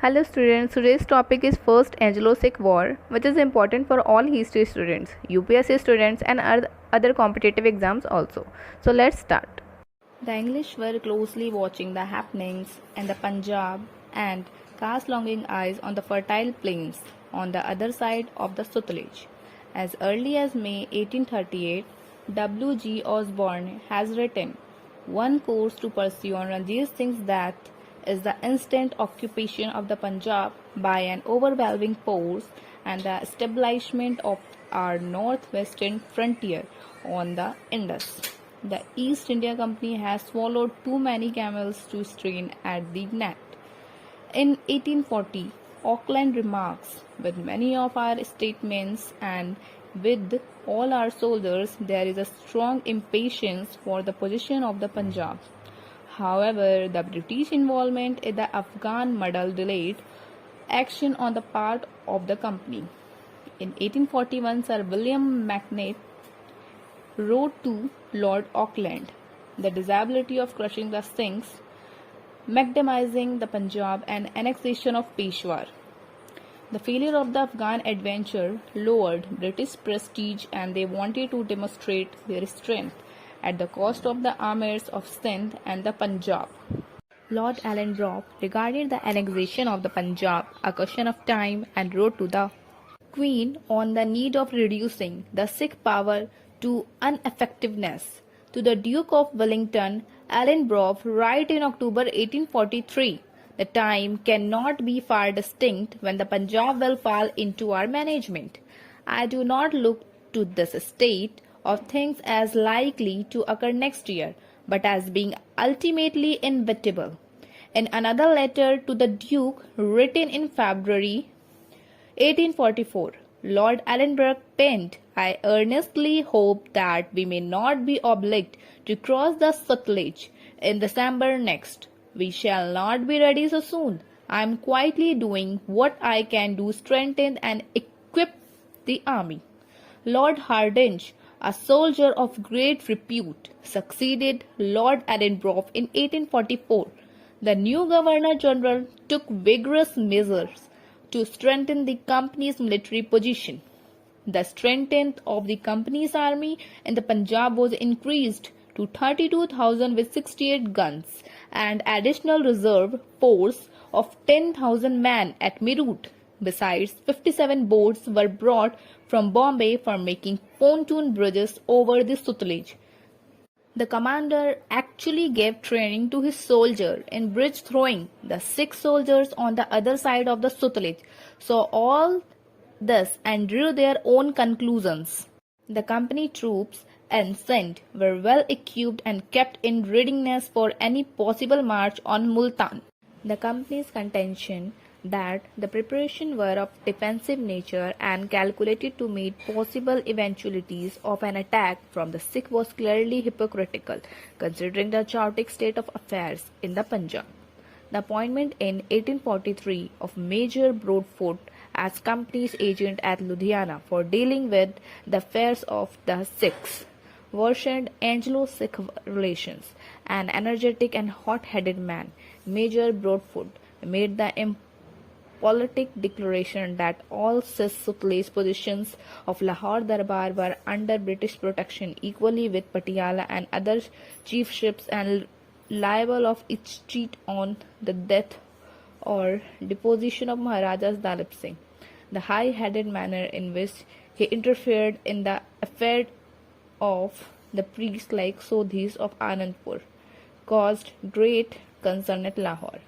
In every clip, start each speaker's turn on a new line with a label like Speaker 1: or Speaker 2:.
Speaker 1: Hello students, today's topic is First Anglo-Sikh War, which is important for all history students, UPSC students and other competitive exams also. So let's start. The English were closely watching the happenings in the Punjab and cast longing eyes on the fertile plains on the other side of the Sutlej. As early as May 1838, W. G. Osborne has written, "One course to pursue on Ranjit Singh's death is the instant occupation of the Punjab by an overwhelming force and the establishment of our northwestern frontier on the Indus. The East India Company has swallowed too many camels to strain at the net." In 1840, Auckland remarks, "With many of our statements and with all our soldiers, there is a strong impatience for the possession of the Punjab." However, the British involvement in the Afghan muddle delayed action on the part of the company. In 1841, Sir William McNeill wrote to Lord Auckland, "The disability of crushing the Sikhs, maximizing the Punjab and annexation of Peshawar." The failure of the Afghan adventure lowered British prestige and they wanted to demonstrate their strength at the cost of the Amirs of Sindh and the Punjab. Lord Ellenborough regarded the annexation of the Punjab a question of time and wrote to the Queen on the need of reducing the Sikh power to ineffectiveness. To the Duke of Wellington, Ellenborough wrote in October 1843, "The time cannot be far distinct when the Punjab will fall into our management. I do not look to this state of things as likely to occur next year, but as being ultimately inevitable." In another letter to the Duke, written in February 1844, Lord Ellenborough penned, "I earnestly hope that we may not be obliged to cross the Sutlej in December next. We shall not be ready so soon. I am quietly doing what I can to strengthen and equip the army." Lord Hardinge, a soldier of great repute, succeeded Lord Ellenborough in 1844. The new Governor-General took vigorous measures to strengthen the company's military position. The strength of the company's army in the Punjab was increased to 32,000 with 68 guns and additional reserve force of 10,000 men at Meerut. Besides, 57 boats were brought from Bombay for making pontoon bridges over the Sutlej. The commander actually gave training to his soldiers in bridge throwing. The 6 soldiers on the other side of the Sutlej saw all this and drew their own conclusions. The company troops and Sindh were well equipped and kept in readiness for any possible march on Multan. The company's contention that the preparations were of defensive nature and calculated to meet possible eventualities of an attack from the Sikh was clearly hypocritical, considering the chaotic state of affairs in the Punjab. The appointment in 1843 of Major Broadfoot as company's agent at Ludhiana for dealing with the affairs of the Sikhs worsened Anglo-Sikh relations. An energetic and hot-headed man, Major Broadfoot made the politic declaration that all Sutlej positions of Lahore Darbar were under British protection equally with Patiala and other chiefships and liable of each cheat on the death or deposition of Maharaja Dalip Singh. The high-headed manner in which he interfered in the affair of the priests like Sodhis of Anandpur caused great concern at Lahore.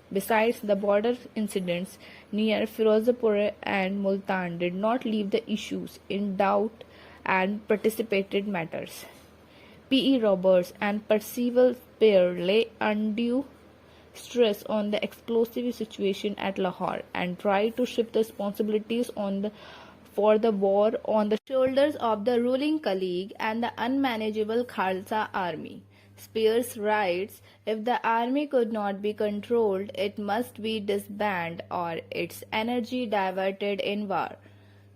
Speaker 1: Besides, the border incidents near Firozpur and Multan did not leave the issues in doubt and participated matters. P. E. Roberts and Percival Spear lay undue stress on the explosive situation at Lahore and tried to shift the responsibilities for the war on the shoulders of the ruling colleague and the unmanageable Khalsa army. Spears writes, "If the army could not be controlled, it must be disbanded or its energy diverted in war.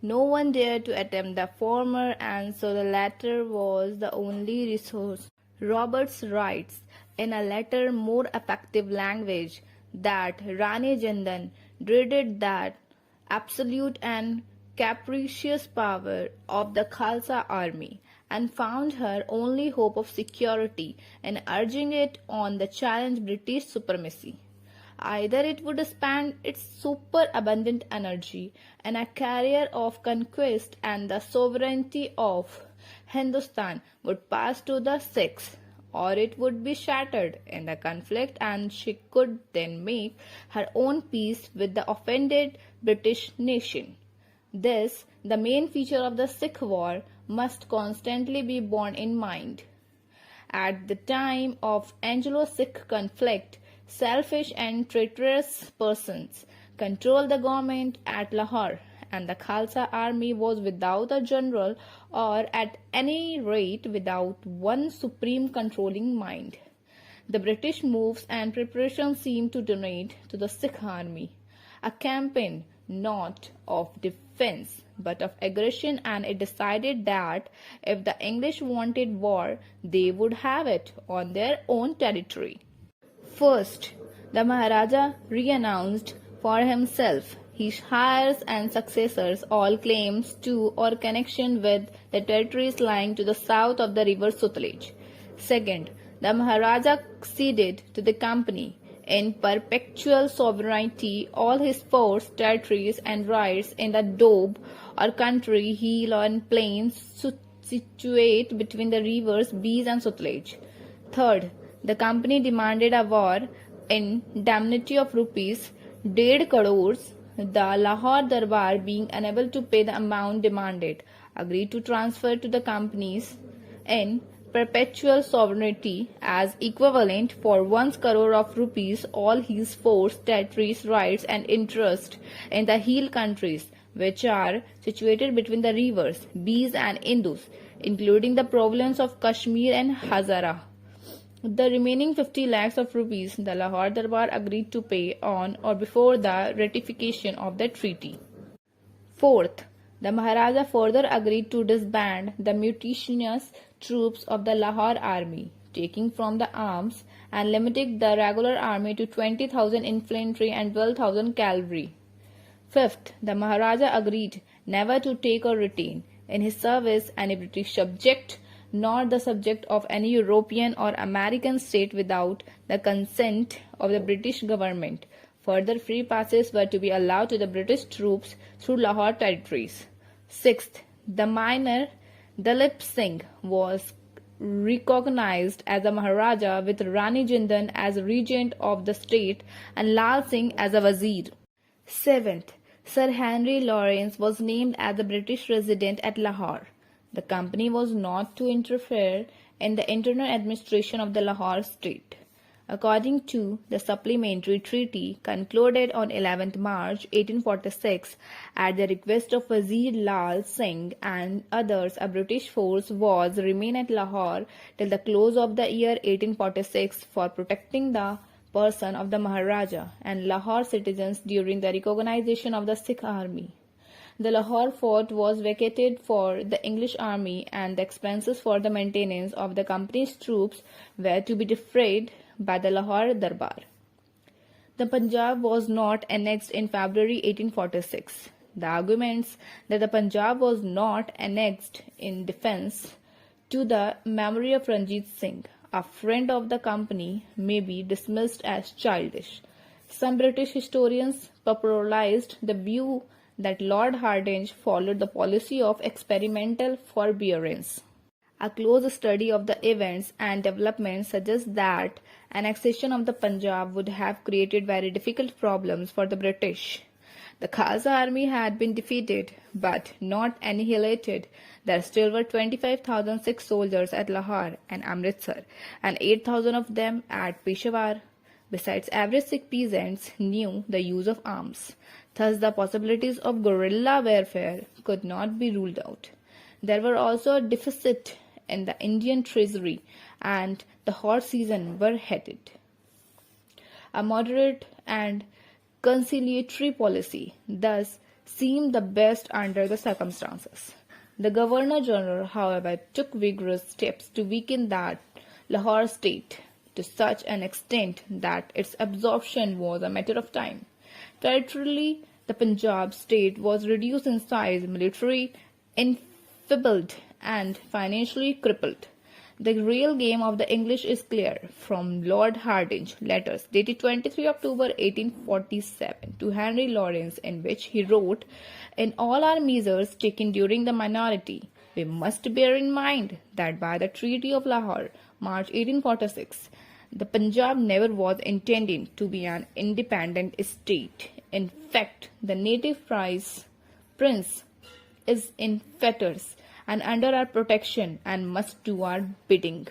Speaker 1: No one dared to attempt the former, and so the latter was the only resource." Roberts writes in a letter more effective language that Rani Jandan dreaded that absolute and capricious power of the Khalsa army and found her only hope of security in urging it on the challenge British supremacy. Either it would spend its superabundant energy in a career of conquest and the sovereignty of Hindustan would pass to the Sikhs, or it would be shattered in the conflict and she could then make her own peace with the offended British nation. This, the main feature of the Sikh war, must constantly be borne in mind. At the time of Anglo-Sikh conflict, selfish and traitorous persons controlled the government at Lahore, and the Khalsa army was without a general or at any rate without one supreme controlling mind. The British moves and preparations seemed to donate to the Sikh army a campaign not of defense but of aggression, and it decided that if the English wanted war, they would have it on their own territory. First, the Maharaja renounced for himself, his heirs and successors all claims to or connection with the territories lying to the south of the river Sutlej. Second, the Maharaja ceded to the company in perpetual sovereignty all his forts, territories and rights in the Doab or country, hill and plains situate between the rivers Beas and Sutlej. Third, the company demanded a war indemnity of rupees 1.5 crores. The Lahore Darbar, being unable to pay the amount demanded, agreed to transfer to the companies in perpetual sovereignty as equivalent for 1 crore of rupees all his forts, territories, rights and interest in the hill countries which are situated between the rivers Beas and Indus, including the province of Kashmir and Hazara. The remaining 50 lakhs of rupees the Lahore Darbar agreed to pay on or before the ratification of the treaty. Fourth, the Maharaja further agreed to disband the mutinous troops of the Lahore army, taking from the arms and limiting the regular army to 20,000 infantry and 12,000 cavalry. Fifth, the Maharaja agreed never to take or retain in his service any British subject, nor the subject of any European or American state without the consent of the British government. Further free passes were to be allowed to the British troops through Lahore territories. Sixth, the minor Dalip Singh was recognized as a Maharaja with Rani Jindan as regent of the state and Lal Singh as a Wazir. Seventh, Sir Henry Lawrence was named as the British resident at Lahore. The company was not to interfere in the internal administration of the Lahore state. According to the supplementary treaty concluded on 11th March 1846, at the request of Wazir Lal Singh and others, a British force was remain at Lahore till the close of the year 1846 for protecting the person of the Maharaja and Lahore citizens during the recognition of the Sikh army. The Lahore fort was vacated for the English army, and the expenses for the maintenance of the company's troops were to be defrayed by the Lahore Darbar. The Punjab was not annexed in February 1846. The arguments that the Punjab was not annexed in defense to the memory of Ranjit Singh, a friend of the company, may be dismissed as childish. Some British historians popularized the view that Lord Hardinge followed the policy of experimental forbearance. A close study of the events and developments suggests that annexation of the Punjab would have created very difficult problems for the British. The Khalsa army had been defeated but not annihilated. There still were 25,000 Sikh soldiers at Lahore and Amritsar, and 8,000 of them at Peshawar. Besides, average Sikh peasants knew the use of arms. Thus, the possibilities of guerrilla warfare could not be ruled out. There were also a deficit in the Indian treasury, and the hot season were headed. A moderate and conciliatory policy thus seemed the best under the circumstances. The Governor-General, however, took vigorous steps to weaken that Lahore state to such an extent that its absorption was a matter of time. Territorially, the Punjab state was reduced in size, military enfeebled, and financially crippled. The real game of the English is clear. From Lord Hardinge letters dated 23 October 1847 to Henry Lawrence, in which he wrote, "In all our measures taken during the minority, we must bear in mind that by the Treaty of Lahore, March 1846, the Punjab never was intended to be an independent state. In fact, the native prince is in fetters and under our protection and must do our bidding."